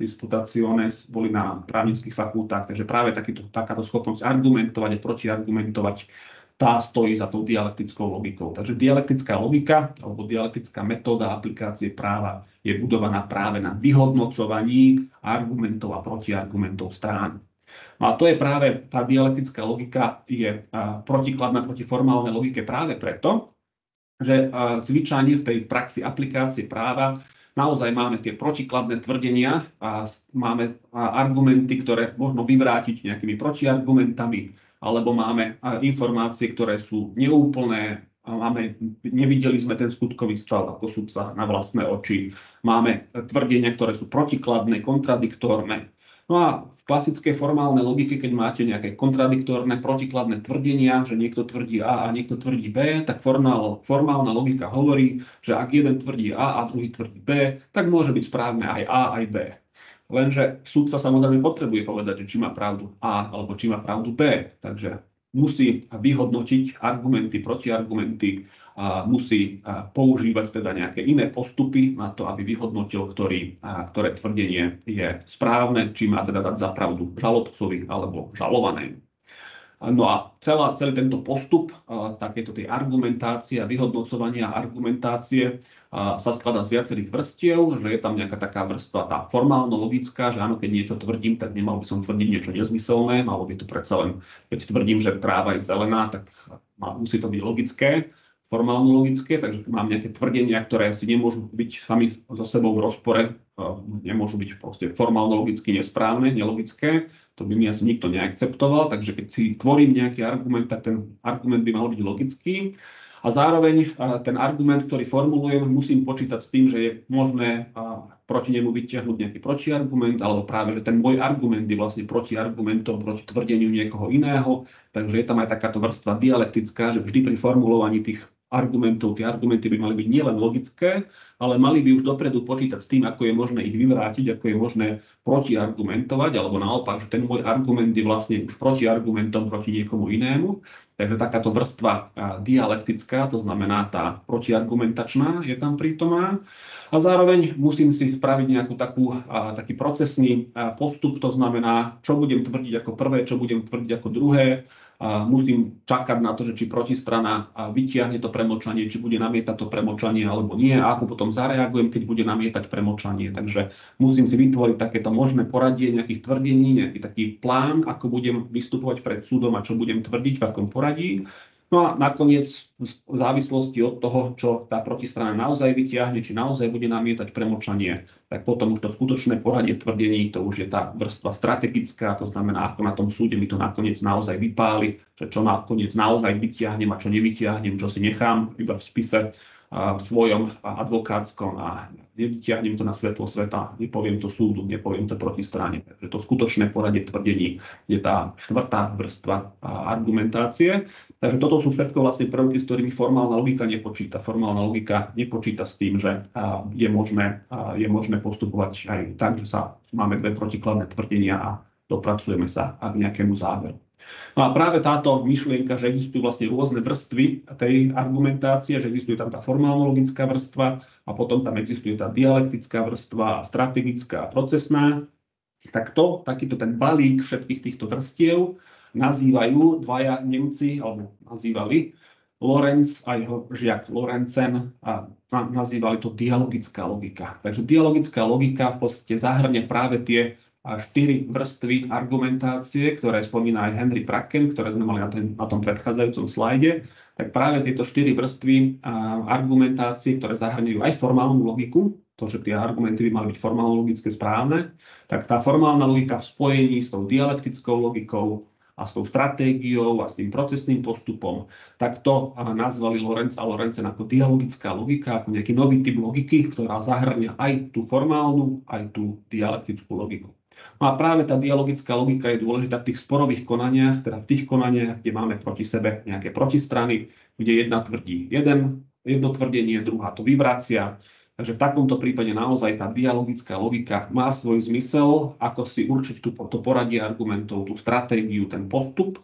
disputaciones boli na právnických fakultách, takže práve takáto schopnosť argumentovať a protiargumentovať, tá stojí za tou dialektickou logikou. Takže dialektická logika alebo dialektická metóda aplikácie práva je budovaná práve na vyhodnocovaní argumentov a protiargumentov strán. No a to je práve, tá dialektická logika je protikladná proti formálnej logike práve preto, že zvyčajne v tej praxi aplikácie práva naozaj máme tie protikladné tvrdenia a máme argumenty, ktoré možno vyvrátiť nejakými protiargumentami, alebo máme informácie, ktoré sú neúplné, nevideli sme ten skutkový stav ako sudca na vlastné oči, máme tvrdenia, ktoré sú protikladné, kontradiktorné. No a v klasickej formálnej logike, keď máte nejaké kontradiktorné, protikladné tvrdenia, že niekto tvrdí A a niekto tvrdí B, tak formálna logika hovorí, že ak jeden tvrdí A a druhý tvrdí B, tak môže byť správne aj A, aj B. Lenže sudca samozrejme potrebuje povedať, že či má pravdu A alebo či má pravdu B. Takže musí vyhodnotiť argumenty, protiargumenty, a musí používať teda nejaké iné postupy na to, aby vyhodnotil, ktoré tvrdenie je správne, či má teda dať za pravdu žalobcovi alebo žalovanému. No a celý tento postup takéto tej argumentácie a vyhodnocovania argumentácie sa skladá z viacerých vrstiev, že je tam nejaká taká vrstva tá formálno-logická, že áno, keď niečo tvrdím, tak nemal by som tvrdiť niečo nezmyselné, malo by to predsa len, keď tvrdím, že tráva je zelená, tak musí to byť logické, formálno-logické, takže mám nejaké tvrdenia, ktoré si nemôžu byť sami so sebou v rozpore, nemôžu byť proste formálno-logicky nesprávne, nelogické, To by mi asi nikto neakceptoval, takže keď si tvorím nejaký argument, tak ten argument by mal byť logický. A zároveň ten argument, ktorý formulujem, musím počítať s tým, že je možné proti nemu vyťahnuť nejaký protiargument, alebo práve, že ten môj argument je vlastne protiargumentom proti tvrdeniu niekoho iného. Takže je tam aj takáto vrstva dialektická, že vždy pri formulovaní tých argumentov, tie argumenty by mali byť nielen logické, ale mali by už dopredu počítať s tým, ako je možné ich vyvrátiť, ako je možné protiargumentovať, alebo naopak, že ten môj argument je vlastne už protiargumentom proti niekomu inému. Takže takáto vrstva dialektická, to znamená tá protiargumentačná, je tam prítomná. A zároveň musím si spraviť taký procesný postup, to znamená, čo budem tvrdiť ako prvé, čo budem tvrdiť ako druhé. Musím čakať na to, že či protistrana vytiahne to premlčanie, či bude namietať to premlčanie alebo nie, a ako potom zareagujem, keď bude namietať premlčanie. Takže musím si vytvoriť takéto možné poradie nejakých tvrdení, nejaký taký plán, ako budem vystupovať pred súdom a čo budem tvrdiť, v akom poradí. No a nakoniec, v závislosti od toho, čo tá protistrana naozaj vytiahne, či naozaj bude namietať premlčanie, tak potom už to skutočné poradie tvrdení, to už je tá vrstva strategická, to znamená, ako na tom súde mi to nakoniec naozaj vypáli, že čo nakoniec naozaj vytiahnem a čo nevytiahnem, čo si nechám iba v spise v svojom advokátskom a nevytiahnem to na svetlo sveta, nepoviem to súdu, nepoviem to protistrane. Takže to skutočné poradie tvrdení je tá štvrtá vrstva argumentácie. Takže toto sú všetko vlastne prvky, s ktorými formálna logika nepočíta. Formálna logika nepočíta s tým, že je možné postupovať aj tak, že máme dve protikladné tvrdenia a dopracujeme sa k nejakému záveru. No a práve táto myšlienka, že existujú vlastne rôzne vrstvy tej argumentácie, že existuje tam tá formálno-logická vrstva a potom tam existuje tá dialektická vrstva, strategická a procesná, tak takýto ten balík všetkých týchto vrstiev nazývajú dvaja Nemci, alebo nazývali Lorenz a jeho žiak Lorencen, a nazývali to dialogická logika. Takže dialogická logika v podstate zahrňa práve tie 4 vrstvy argumentácie, ktoré spomína aj Henry Prakken, ktoré sme mali na tom predchádzajúcom slajde. Tak práve tieto 4 vrstvy argumentácie, ktoré zahrňujú aj formálnu logiku, to, že tie argumenty by mali byť formálno-logické správne, tak tá formálna logika v spojení s tou dialektickou logikou a s tou stratégiou a s tým procesným postupom, tak to nazvali Lorenz a Lorencen ako dialogická logika, ako nejaký nový typ logiky, ktorá zahrňa aj tú formálnu, aj tú dialektickú logiku. No a práve tá dialogická logika je dôležitá v tých sporových konaniach, teda v tých konaniach, kde máme proti sebe nejaké protistrany, kde jedna tvrdí jedno tvrdenie, druhá to vyvracia. Takže v takomto prípade naozaj tá dialogická logika má svoj zmysel, ako si určiť to poradie argumentov, tú stratégiu, ten postup.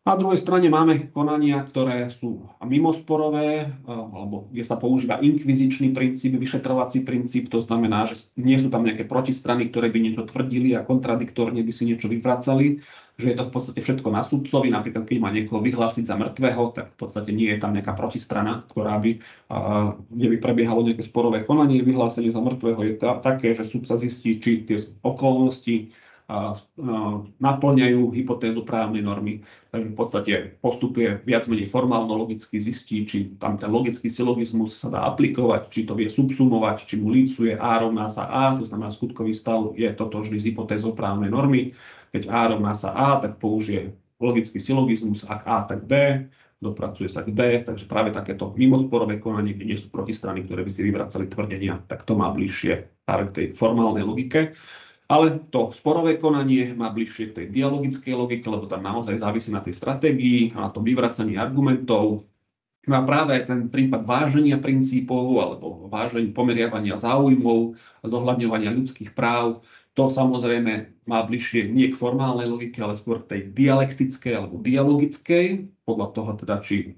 Na druhej strane máme konania, ktoré sú mimosporové, alebo kde sa používa inkvizičný princíp, vyšetrovací princíp, to znamená, že nie sú tam nejaké protistrany, ktoré by niečo tvrdili a kontradiktorne by si niečo vyvracali, že je to v podstate všetko na sudcovi, napríklad keď má niekoho vyhlásiť za mŕtvého, tak v podstate nie je tam nejaká protistrana, kde by prebiehalo nejaké sporové konanie. Vyhlásenie za mŕtvého je také, že sudca zistí, či tie okolnosti naplňajú hypotézu právnej normy. Takže v podstate postupuje viac menej formálno-logicky, zistí, či tam ten logický silogizmus sa dá aplikovať, či to vie subsumovať, či mu lícuje A rovná sa A, to znamená skutkový stav je totožný s hypotézou právnej normy. Keď A rovná sa A, tak použije logický silogizmus, ak A, tak B, dopracuje sa k D, takže práve takéto mimosporové konanie, kde nie sú protistrany, ktoré by si vyvracali tvrdenia, tak to má bližšie práve k tej formálnej logike. Ale to sporové konanie má bližšie k tej dialogickej logike, lebo tam naozaj závisí na tej stratégii, na tom vyvracaní argumentov. No a práve ten prípad váženia princípov alebo pomeriavania záujmov, zohľadňovania ľudských práv, to samozrejme má bližšie nie k formálnej logike, ale skôr k tej dialektickej alebo dialogickej, podľa toho teda, či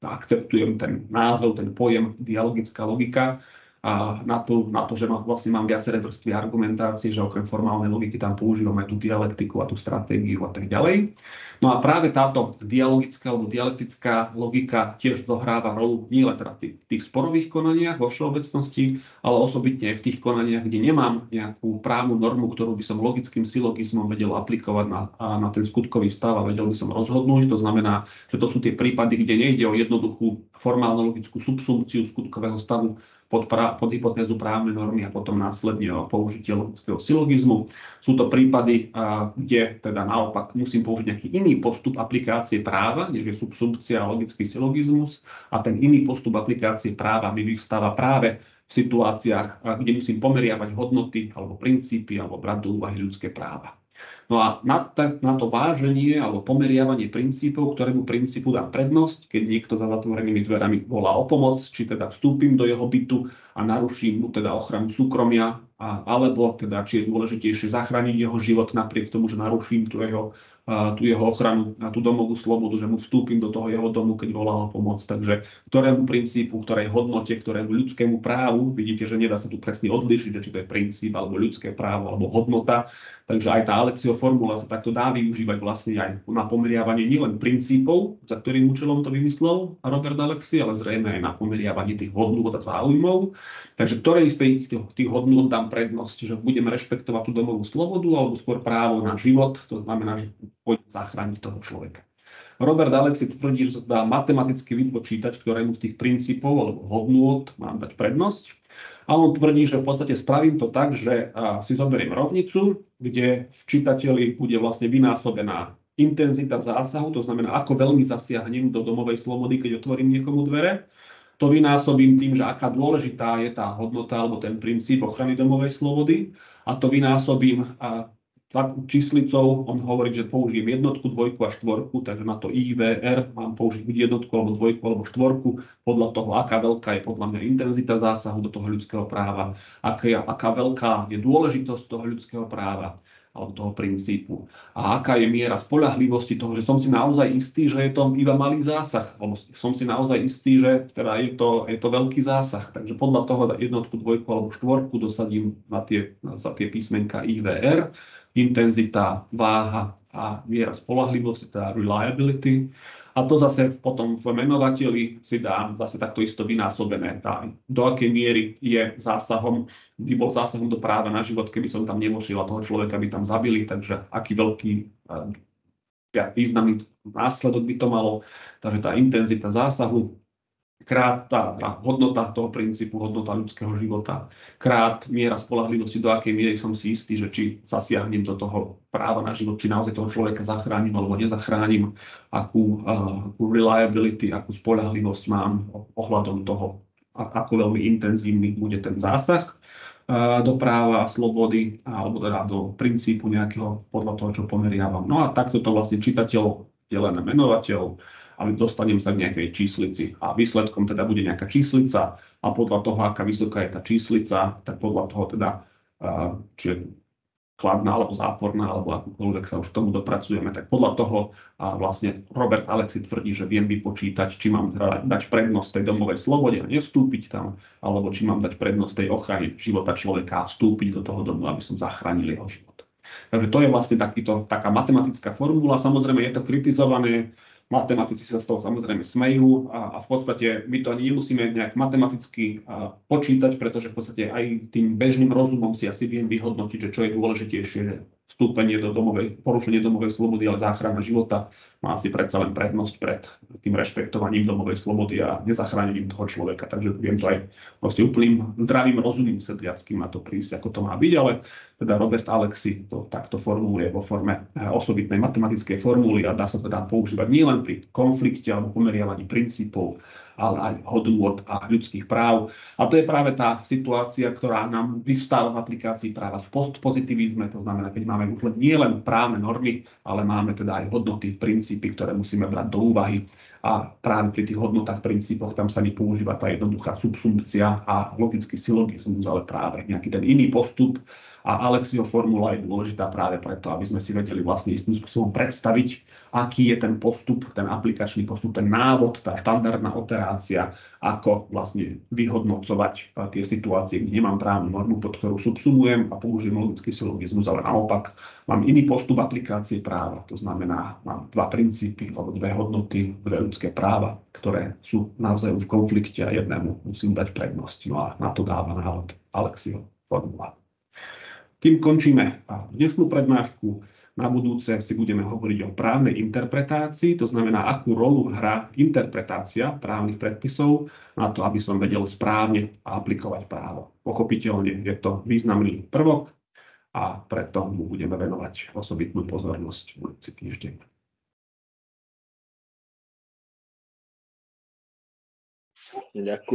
akceptujem ten názov, ten pojem dialogická logika, a na to, že vlastne mám viaceré vrstvy argumentácie, že okrem formálnej logiky tam používame tú dialektiku a tú stratégiu a tak ďalej. No a práve táto dialogická alebo dialektická logika tiež zohráva rolu nielen teda v tých sporových konaniach vo všeobecnosti, ale osobitne aj v tých konaniach, kde nemám nejakú právnu normu, ktorú by som logickým silogizmom vedel aplikovať na ten skutkový stav a vedel by som rozhodnúť. To znamená, že to sú tie prípady, kde nejde o jednoduchú formálno-logickú subsumpciu skutkového stavu pod hypotézu právnej normy a potom následne o použitie logického silogizmu. Sú to prípady, kde teda naopak musím použiť nejaký iný postup aplikácie práva, než je subsumpcia a logický silogizmus, a ten iný postup aplikácie práva mi vyvstáva práve v situáciách, kde musím pomeriavať hodnoty alebo princípy alebo brať do úvahy ľudské práva. No a na to váženie alebo pomeriavanie princípov, ktorému princípu dám prednosť, keď niekto za zatvorenými dverami volá o pomoc, či teda vstúpim do jeho bytu a naruším mu teda ochranu súkromia, alebo teda či je dôležitejšie zachrániť jeho život napriek tomu, že naruším tú jeho ochranu a tú domovú slobodu, že mu vstúpim do toho jeho domu, keď volá o pomoc. Takže ktorému princípu, ktorej hodnote, ktorému ľudskému právu, vidíte, že nedá sa tu presne odlišiť, či to je princíp, alebo ľudské právo, alebo hodnota. Takže aj tá Alexiho formula sa takto dá využívať vlastne aj na pomeriavanie nielen princípov, za ktorým účelom to vymyslel Robert Alexi, ale zrejme aj na pomeriavanie tých hodnôt a záujmov. Takže ktorej z tých hodnôt dám prednosť, že budeme rešpektovať tú domovú slobodu alebo skôr právo na život, to znamená, že pôjdem zachrániť toho človeka. Robert Alexi tvrdí, že sa dá matematicky vypočítať, ktorému z tých princípov alebo hodnôt mám dať prednosť. A on tvrdí, že v podstate spravím to tak, že si zoberiem rovnicu, kde v čitateľi bude vlastne vynásobená intenzita zásahu, to znamená, ako veľmi zasiahnem do domovej slobody, keď otvorím niekomu dvere. To vynásobím tým, že aká dôležitá je tá hodnota alebo ten princíp ochrany domovej slobody. A to vynásobím číslicou, on hovorí, že použijem jednotku, dvojku a štvorku, takže na to IVR mám použiť buď jednotku, alebo dvojku, alebo štvorku, podľa toho, aká veľká je podľa mňa intenzita zásahu do toho ľudského práva, aká veľká je dôležitosť toho ľudského práva alebo toho princípu a aká je miera spoľahlivosti toho, že som si naozaj istý, že je to iba malý zásah, alebo som si naozaj istý, že teda je to veľký zásah. Takže podľa toho jednotku, dvojku alebo štvorku dosadím za tie písmenka IVR, intenzita, váha a miera spoľahlivosti, teda reliability. A to zase potom v menovateli si dám zase takto isto vynásobené. Do akej miery by bol zásahom do práva na život, keby som tam nemožil a toho človeka by tam zabili. Takže aký veľký významný následok by to malo. Takže tá intenzita zásahu krát tá hodnota toho princípu, hodnota ľudského života, krát miera spoľahlivosti, do akej miery som si istý, že či zasiahnem do toho práva na život, či naozaj toho človeka zachránim alebo nezachránim, akú reliability, akú spoľahlivosť mám ohľadom toho, ako veľmi intenzívny bude ten zásah do práva a slobody, alebo teda do princípu nejakého podľa toho, čo pomeriavam. No a takto to vlastne čitateľ delené menovateľ, ale dostanem sa k nejakej číslici. A výsledkom teda bude nejaká číslica a podľa toho, aká vysoká je tá číslica, tak podľa toho teda, či je kladná alebo záporná, alebo akúkoľvek sa už k tomu dopracujeme, tak podľa toho vlastne Robert Alexi tvrdí, že viem vypočítať, či mám teda dať prednosť tej domovej slobode a nevstúpiť tam, alebo či mám dať prednosť tej ochrane života človeka a vstúpiť do toho domu, aby som zachránil jeho život. Takže to je vlastne taká matematická formula. Samozrejme je to kritizované, matematici sa z toho samozrejme smejú a v podstate my to ani nemusíme nejak matematicky počítať, pretože v podstate aj tým bežným rozumom si asi viem vyhodnotiť, že čo je dôležitejšie, že vstúpenie do porušenie domovej slobody, ale záchrana života má asi predsa len prednosť pred tým rešpektovaním domovej slobody a nezachránením toho človeka. Takže viem to aj proste úplným zdravým rozumím sedliackým na to prísť, ako to má byť, ale teda Robert Alexi to takto formuluje vo forme osobitnej matematickej formuly a dá sa teda používať nielen pri konflikte alebo pomeriavaní princípov, ale aj hodnôt a ľudských práv. A to je práve tá situácia, ktorá nám vyvstáva v aplikácii práva v pozitivizme, to znamená, keď máme už nie len právne normy, ale máme teda aj hodnoty, princípy, ktoré musíme brať do úvahy. A práve pri tých hodnotách, princípoch, tam sa mi používa tá jednoduchá subsumpcia a logický silogizmus, ale práve nejaký ten iný postup. A Alexiho formula je dôležitá práve preto, aby sme si vedeli vlastne istým spôsobom predstaviť, aký je ten postup, ten aplikačný postup, ten návod, tá štandardná operácia, ako vlastne vyhodnocovať tie situácie, kde nemám právnu normu, pod ktorú subsumujem a použijem logický silogizmus, ale naopak mám iný postup aplikácie práva. To znamená, mám dva princípy alebo dve hodnoty, dve ľudské práva, ktoré sú navzájom v konflikte a jednému musím dať prednosť. No a na to dáva návod Alexiho formula. Tým končíme dnešnú prednášku. Na budúce si budeme hovoriť o právnej interpretácii, to znamená, akú rolu hrá interpretácia právnych predpisov na to, aby som vedel správne aplikovať právo. Pochopiteľne je to významný prvok a preto mu budeme venovať osobitnú pozornosť budúci týždeň. Ďakujem.